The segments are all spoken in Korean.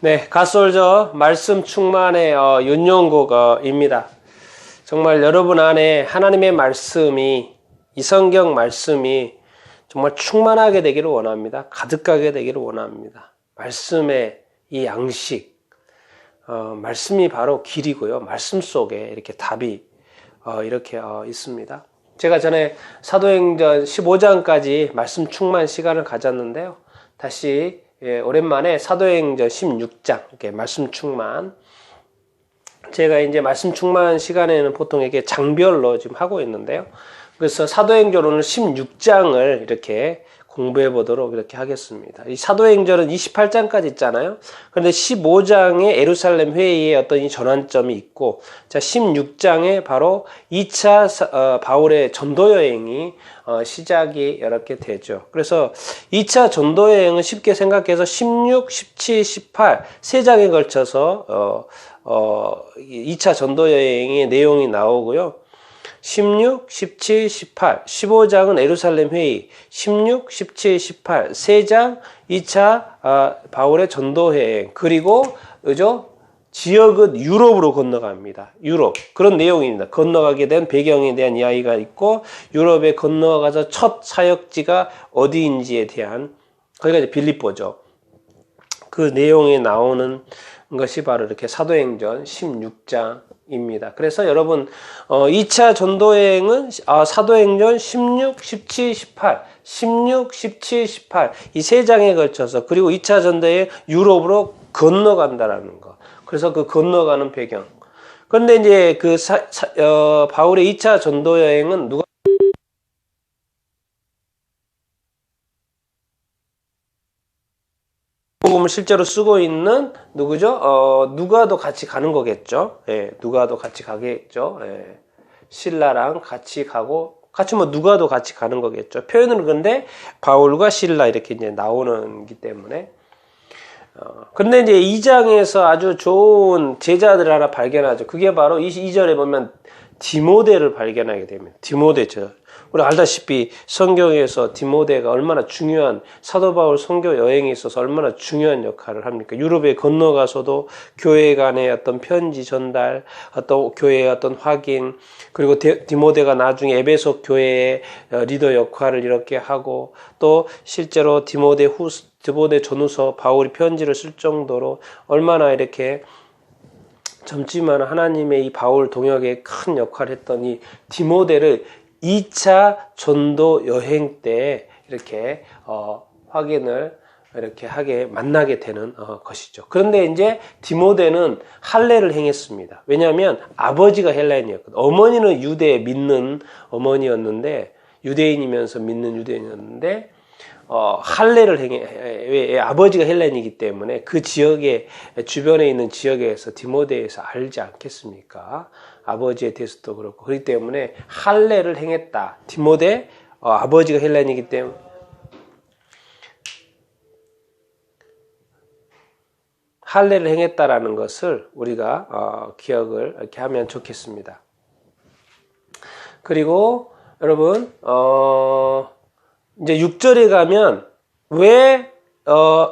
네, 갓솔저 말씀 충만의 윤용곡입니다. 정말 여러분 안에 하나님의 말씀이, 이 성경 말씀이 정말 충만하게 되기를 원합니다. 가득하게 되기를 원합니다. 말씀의 이 양식, 말씀이 바로 길이고요. 말씀 속에 이렇게 답이 이렇게 있습니다. 제가 전에 사도행전 15장까지 말씀 충만 시간을 가졌는데요. 다시 오랜만에 사도행전 16장 이렇게 말씀 충만. 제가 이제 말씀 충만 시간에는 보통 이렇게 장별로 지금 하고 있는데요. 그래서 사도행전 오늘 16장을 이렇게 공부해 보도록 이렇게 하겠습니다. 이 사도행전은 28장까지 있잖아요. 그런데 15장에 예루살렘 회의의 어떤 이 전환점이 있고, 자 16장에 바로 2차 바울의 전도 여행이 시작이 이렇게 되죠. 그래서 2차 전도 여행은 쉽게 생각해서 16, 17, 18 세 장에 걸쳐서 2차 전도 여행의 내용이 나오고요. 16, 17, 18, 15장은 예루살렘 회의, 16, 17, 18, 3장 2차 바울의 전도여행, 그리고 지역은 유럽으로 건너갑니다. 유럽. 그런 내용입니다. 건너가게 된 배경에 대한 이야기가 있고, 유럽에 건너가서 첫 사역지가 어디인지에 대한, 거기가 이제 빌립보죠. 그 내용이 나오는 것이 바로 이렇게 사도행전 16장입니다. 그래서 여러분 2차 전도여행은 사도행전 16, 17, 18, 16, 17, 18 이 세 장에 걸쳐서, 그리고 2차 전도여행 유럽으로 건너간다라는 거. 그래서 그 건너가는 배경. 그런데 이제 그 바울의 2차 전도여행은 누가 복음을 실제로 쓰고 있는 누구죠? 누가도 같이 가는 거겠죠. 예, 누가도 같이 가겠죠. 예, 실라랑 같이 가고, 같이 누가도 같이 가는 거겠죠. 표현은 근데 바울과 실라 이렇게 이제 나오는기 때문에. 근데 이제 2장에서 아주 좋은 제자들 하나 발견하죠. 그게 바로 22절에 보면 디모데를 발견하게 됩니다. 디모데죠. 우리 알다시피 성경에서 디모데가 얼마나 중요한, 사도 바울 선교 여행에 있어서 얼마나 중요한 역할을 합니까? 유럽에 건너가서도 교회 간의 어떤 편지 전달, 어떤 교회의 어떤 확인, 그리고 디모데가 나중에 에베소 교회의 리더 역할을 이렇게 하고, 또 실제로 디모데 전후서 바울이 편지를 쓸 정도로 얼마나 이렇게 젊지만 하나님의 이 바울 동역에 큰 역할을 했던 이 디모데를 2차 전도 여행 때 이렇게 확인을 이렇게 만나게 되는 것이죠. 그런데 이제 디모데는 할례를 행했습니다. 왜냐하면 아버지가 헬라인이었거든요. 어머니는 유대 믿는 어머니였는데, 유대인이면서 믿는 유대인이었는데, 할례를 왜 아버지가 헬라인이기 때문에 그 지역에, 주변에 있는 지역에서 디모데에서 알지 않겠습니까? 아버지에 대해서도 그렇고. 그렇기 때문에 할례를 행했다. 디모데 아버지가 헬라인이기 때문에 할례를 행했다라는 것을 우리가 기억을 이렇게 하면 좋겠습니다. 그리고 여러분 이제 6절에 가면 왜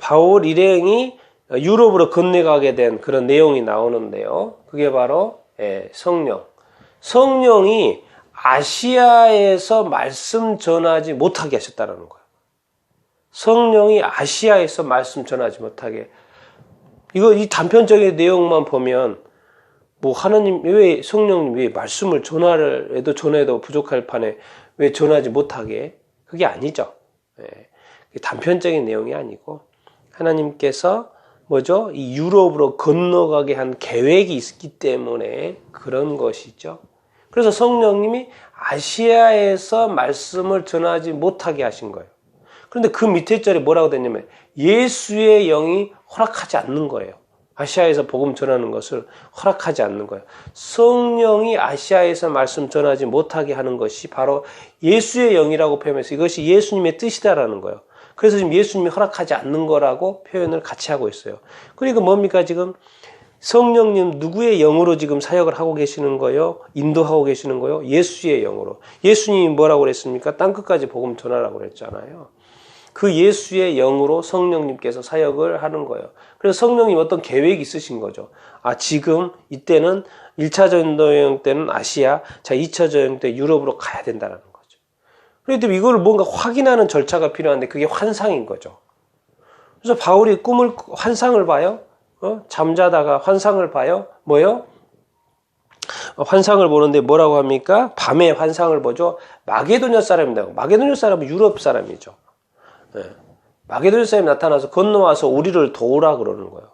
바울 일행이 유럽으로 건너가게 된 그런 내용이 나오는데요. 그게 바로 성령이 아시아에서 말씀 전하지 못하게 하셨다는 거예요. 성령이 아시아에서 말씀 전하지 못하게. 이 단편적인 내용만 보면 하나님 왜 성령님 왜 말씀을 전해도 부족할 판에 왜 전하지 못하게? 그게 아니죠. 단편적인 내용이 아니고 하나님께서 이 유럽으로 건너가게 한 계획이 있기 때문에 그런 것이죠. 그래서 성령님이 아시아에서 말씀을 전하지 못하게 하신 거예요. 그런데 그 밑에 절에 뭐라고 되냐면 예수의 영이 허락하지 않는 거예요. 아시아에서 복음 전하는 것을 허락하지 않는 거예요. 성령이 아시아에서 말씀 전하지 못하게 하는 것이 바로 예수의 영이라고 표현해서 이것이 예수님의 뜻이다라는 거예요. 그래서 지금 예수님이 허락하지 않는 거라고 표현을 같이 하고 있어요. 그러니까 뭡니까? 지금 성령님 누구의 영으로 지금 사역을 하고 계시는 거예요? 인도하고 계시는 거예요? 예수의 영으로. 예수님이 뭐라고 그랬습니까? 땅끝까지 복음 전하라고 그랬잖아요. 그 예수의 영으로 성령님께서 사역을 하는 거예요. 그래서 성령님 어떤 계획이 있으신 거죠. 아, 지금 이때는 1차 전도여행 때는 아시아, 자 2차 전도여행 때 유럽으로 가야 된다는 거죠. 그런데 이걸 뭔가 확인하는 절차가 필요한데 그게 환상인 거죠. 그래서 바울이 환상을 봐요. 잠자다가 환상을 봐요. 뭐요? 환상을 보는데 뭐라고 합니까? 밤에 환상을 보죠. 마게도냐 사람이라고. 마게도냐 사람은 유럽 사람이죠. 네. 마게도냐 사람이 나타나서 건너와서 우리를 도우라 그러는 거예요.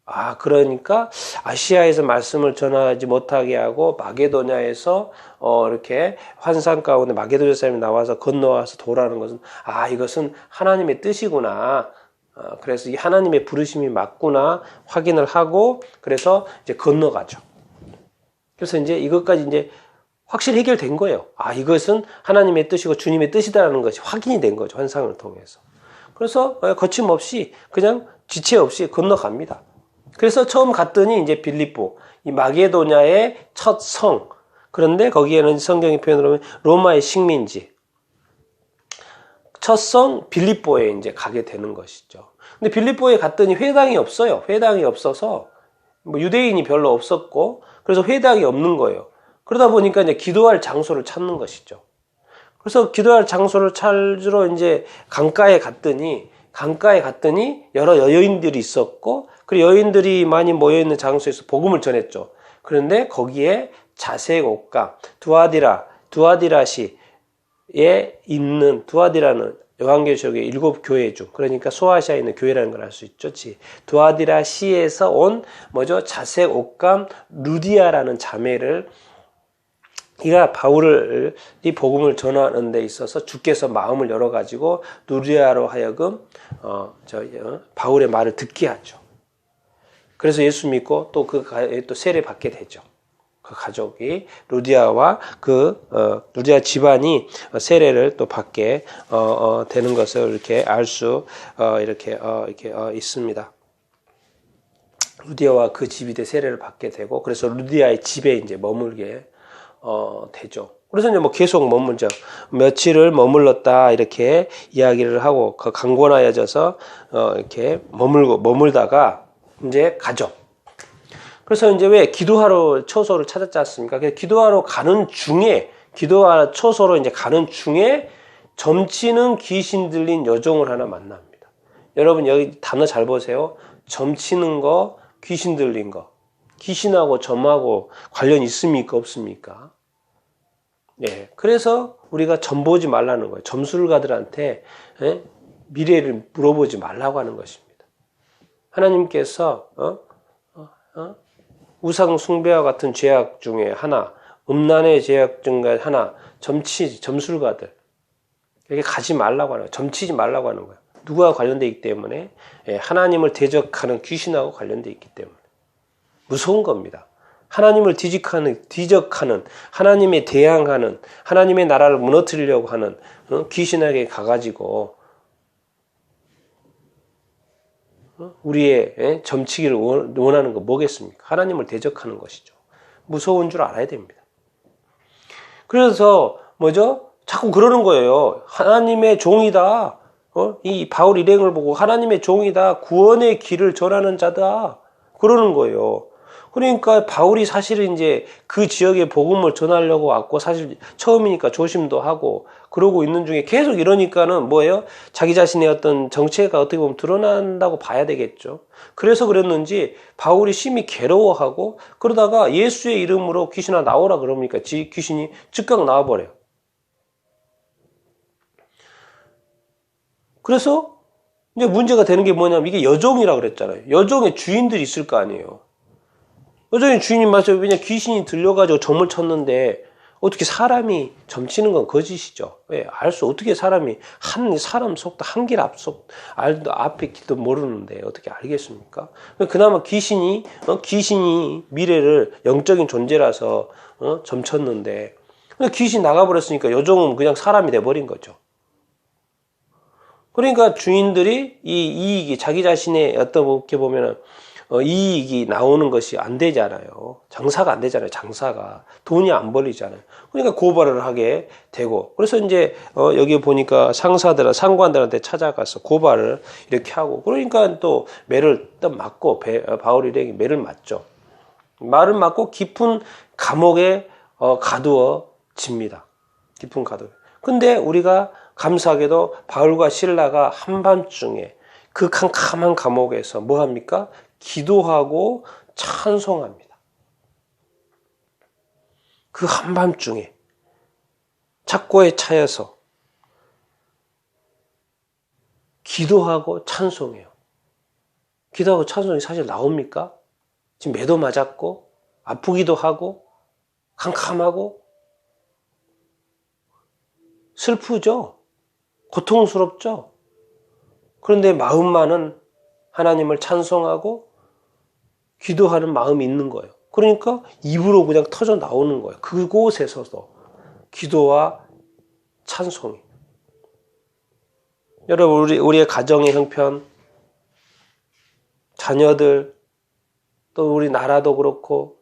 아, 그러니까 아시아에서 말씀을 전하지 못하게 하고 마게도냐에서 이렇게 환상 가운데 마게도냐 사람이 나와서 건너와서 도우라는 것은 이것은 하나님의 뜻이구나. 그래서 이 하나님의 부르심이 맞구나 확인을 하고 그래서 이제 건너가죠. 그래서 이제 이것까지 이제 확실히 해결된 거예요. 이것은 하나님의 뜻이고 주님의 뜻이다라는 것이 확인이 된 거죠. 환상을 통해서. 그래서 거침없이 그냥 지체 없이 건너갑니다. 그래서 처음 갔더니 이제 빌립보, 이 마게도냐의 첫 성. 그런데 거기에는 성경의 표현으로 하면 로마의 식민지. 첫 성 빌립보에 이제 가게 되는 것이죠. 근데 빌립보에 갔더니 회당이 없어요. 회당이 없어서 유대인이 별로 없었고 그래서 회당이 없는 거예요. 그러다 보니까 이제 기도할 장소를 찾는 것이죠. 그래서 기도할 장소를 찾으러 이제 강가에 갔더니 여러 여인들이 있었고 그 여인들이 많이 모여 있는 장소에서 복음을 전했죠. 그런데 거기에 자색 옷감 두아디라시에 있는 두아디라는 요한계시록의 7 교회 중 그러니까 소아시아에 있는 교회라는 걸 알 수 있죠. 두아디라시에서 온 자색 옷감 루디아라는 자매를 이가 바울이 복음을 전하는 데 있어서 주께서 마음을 열어가지고 루디아로 하여금 바울의 말을 듣게 하죠. 그래서 예수 믿고 또 또 세례 받게 되죠. 그 가족이 루디아와 루디아 집안이 세례를 또 받게 되는 것을 이렇게 알 수 이렇게 있습니다. 루디아와 그 집이 세례를 받게 되고 그래서 루디아의 집에 이제 머물게 되죠. 그래서 이제 계속 머물죠. 며칠을 머물렀다 이렇게 이야기를 하고 강권하여져서 이렇게 머물다가 이제 가죠. 그래서 이제 왜 기도하러 처소를 찾았지 않습니까? 기도하러 가는 중에 처소로 이제 가는 중에 점치는 귀신 들린 여종을 하나 만납니다. 여러분 여기 단어 잘 보세요. 점치는 거, 귀신 들린 거. 귀신하고 점하고 관련 있습니까? 없습니까? 예. 그래서 우리가 점 보지 말라는 거예요. 점술가들한테 미래를 물어보지 말라고 하는 것입니다. 하나님께서 우상 숭배와 같은 죄악 중에 하나, 음란의 죄악 중에 하나, 점술가들 여기 가지 말라고 하는 거예요. 점치지 말라고 하는 거예요. 누구와 관련되어 있기 때문에 하나님을 대적하는 귀신하고 관련되어 있기 때문에 무서운 겁니다. 하나님을 뒤적하는 하나님에 대항하는 하나님의 나라를 무너뜨리려고 하는 귀신에게 가가지고 우리의 점치기를 원하는 거 뭐겠습니까? 하나님을 대적하는 것이죠. 무서운 줄 알아야 됩니다. 그래서 자꾸 그러는 거예요. 하나님의 종이다. 이 바울 일행을 보고 하나님의 종이다. 구원의 길을 전하는 자다. 그러는 거예요. 그러니까 바울이 사실은 이제 그 지역에 복음을 전하려고 왔고 사실 처음이니까 조심도 하고 그러고 있는 중에 계속 이러니까는 뭐예요? 자기 자신의 어떤 정체가 어떻게 보면 드러난다고 봐야 되겠죠. 그래서 그랬는지 바울이 심히 괴로워하고 그러다가 예수의 이름으로 귀신아 나오라 그러니까 귀신이 즉각 나와버려요. 그래서 이제 문제가 되는 게 뭐냐면 이게 여종이라 그랬잖아요. 여종의 주인들이 있을 거 아니에요. 여종의 주인이 맞아요. 왜냐 귀신이 들려가지고 점을 쳤는데 어떻게 사람이 점치는 건 거짓이죠. 왜? 어떻게 사람이 사람 속도 한 길 앞속 앞에 길도 모르는데 어떻게 알겠습니까? 그나마 귀신이 미래를 영적인 존재라서 점쳤는데 귀신 나가버렸으니까 여종은 그냥 사람이 돼버린 거죠. 그러니까 주인들이 이 이익이 자기 자신의 어떻게 보면은 이익이 나오는 것이 안 되잖아요. 장사가 안 되잖아요. 장사가. 돈이 안 벌리잖아요. 그러니까 고발을 하게 되고. 그래서 이제 여기 보니까 상관들한테 찾아가서 고발을 이렇게 하고. 그러니까 또 매를 딱 맞고 바울 일행이 매를 맞죠. 말을 맞고 깊은 감옥에 가두어집니다. 깊은 가둬. 근데 우리가 감사하게도 바울과 실라가 한밤중에 그 캄캄한 감옥에서 뭐 합니까? 기도하고 찬송합니다. 그 한밤중에 착고에 차여서 기도하고 찬송해요. 기도하고 찬송이 사실 나옵니까? 지금 매도 맞았고 아프기도 하고 캄캄하고 슬프죠? 고통스럽죠? 그런데 마음만은 하나님을 찬송하고 기도하는 마음이 있는 거예요. 그러니까 입으로 그냥 터져 나오는 거예요. 그곳에서도 기도와 찬송이. 여러분, 우리의 가정의 형편, 자녀들, 또 우리 나라도 그렇고,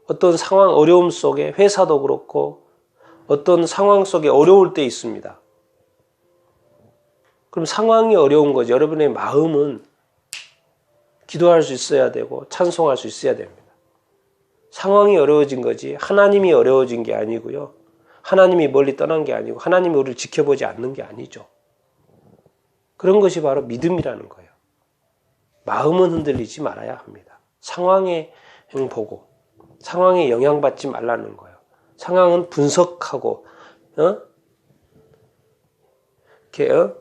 어떤 상황, 어려움 속에 회사도 그렇고, 어떤 상황 속에 어려울 때 있습니다. 그럼 상황이 어려운 거지. 여러분의 마음은 기도할 수 있어야 되고 찬송할 수 있어야 됩니다. 상황이 어려워진 거지 하나님이 어려워진 게 아니고요. 하나님이 멀리 떠난 게 아니고 하나님이 우리를 지켜보지 않는 게 아니죠. 그런 것이 바로 믿음이라는 거예요. 마음은 흔들리지 말아야 합니다. 상황에 보고 상황에 영향받지 말라는 거예요. 상황은 분석하고 이렇게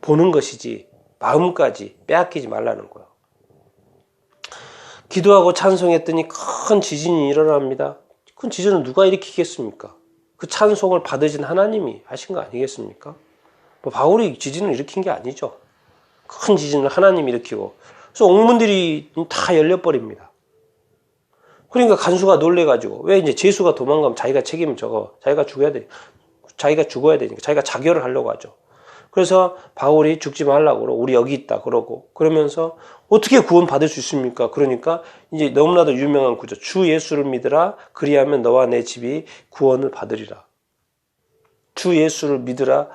보는 것이지 마음까지 빼앗기지 말라는 거예요. 기도하고 찬송했더니 큰 지진이 일어납니다. 큰 지진은 누가 일으키겠습니까? 그 찬송을 받으신 하나님이 하신 거 아니겠습니까? 바울이 지진을 일으킨 게 아니죠. 큰 지진을 하나님이 일으키고 그래서 옥문들이 다 열려버립니다. 그러니까 간수가 놀래가지고 왜 이제 제수가 도망가면 자기가 책임을 자기가 죽어야 되니까 자기가 자결을 하려고 하죠. 그래서 바울이 죽지 말라고 그러고 우리 여기 있다 그러고 그러면서 어떻게 구원 받을 수 있습니까? 그러니까 이제 너무나도 유명한 구절. 주 예수를 믿으라 그리하면 너와 내 집이 구원을 받으리라. 주 예수를 믿으라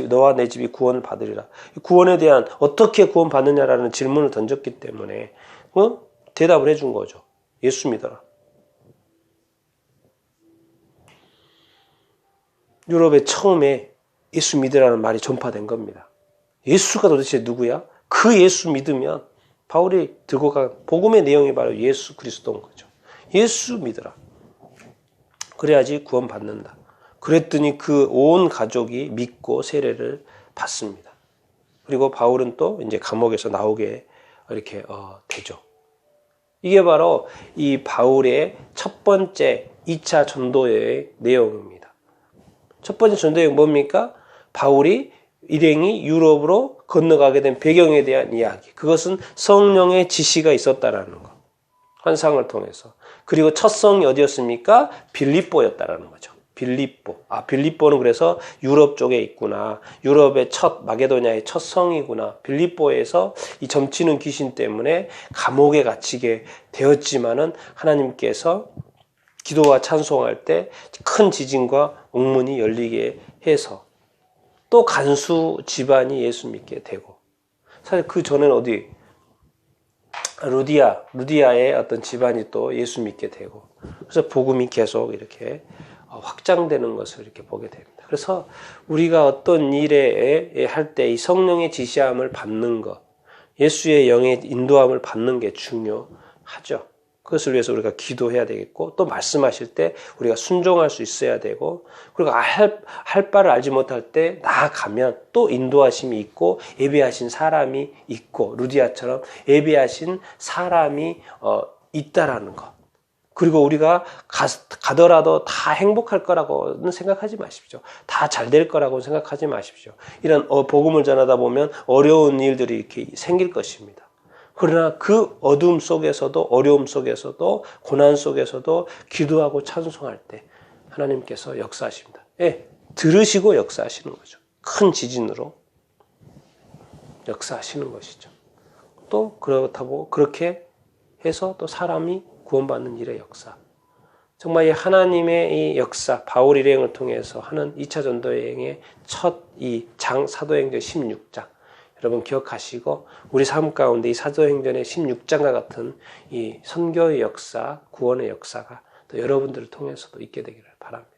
너와 내 집이 구원을 받으리라. 구원에 대한 어떻게 구원 받느냐라는 질문을 던졌기 때문에 대답을 해준 거죠. 예수 믿어라. 유럽에 처음에 예수 믿으라는 말이 전파된 겁니다. 예수가 도대체 누구야? 그 예수 믿으면 바울이 들고 간 복음의 내용이 바로 예수 그리스도인 거죠. 예수 믿으라. 그래야지 구원받는다. 그랬더니 그 온 가족이 믿고 세례를 받습니다. 그리고 바울은 또 이제 감옥에서 나오게 이렇게 되죠. 이게 바로 이 바울의 첫 번째 2차 전도여의 내용입니다. 첫 번째 전도여행 뭡니까? 바울이 일행이 유럽으로 건너가게 된 배경에 대한 이야기. 그것은 성령의 지시가 있었다라는 것. 환상을 통해서. 그리고 첫 성이 어디였습니까? 빌립보였다라는 거죠. 빌립보. 빌립보는 그래서 유럽 쪽에 있구나. 유럽의 마게도냐의 첫 성이구나. 빌립보에서 이 점치는 귀신 때문에 감옥에 갇히게 되었지만은 하나님께서 기도와 찬송할 때 큰 지진과 옥문이 열리게 해서 또 간수 집안이 예수 믿게 되고 사실 그 전에는 어디 루디아의 어떤 집안이 또 예수 믿게 되고 그래서 복음이 계속 이렇게 확장되는 것을 이렇게 보게 됩니다. 그래서 우리가 어떤 일에 할 때 이 성령의 지시함을 받는 것, 예수의 영의 인도함을 받는 게 중요하죠. 그것을 위해서 우리가 기도해야 되겠고 또 말씀하실 때 우리가 순종할 수 있어야 되고 그리고 할 바를 알지 못할 때 나아가면 또 인도하심이 있고 예배하신 사람이 있고 루디아처럼 예배하신 사람이 있다라는 것. 그리고 우리가 가더라도 다 행복할 거라고는 생각하지 마십시오. 다 잘 될 거라고 생각하지 마십시오. 이런 복음을 전하다 보면 어려운 일들이 이렇게 생길 것입니다. 그러나 그 어둠 속에서도 어려움 속에서도 고난 속에서도 기도하고 찬송할 때 하나님께서 역사하십니다. 들으시고 역사하시는 거죠. 큰 지진으로 역사하시는 것이죠. 또 그렇다고 그렇게 해서 또 사람이 구원받는 일의 역사. 정말 이 하나님의 이 역사, 바울 일행을 통해서 하는 2차 전도 여행의 첫 이 사도행전 16장. 여러분 기억하시고 우리 삶 가운데 이 사도행전의 16장과 같은 이 선교의 역사, 구원의 역사가 또 여러분들을 통해서도 있게 되기를 바랍니다.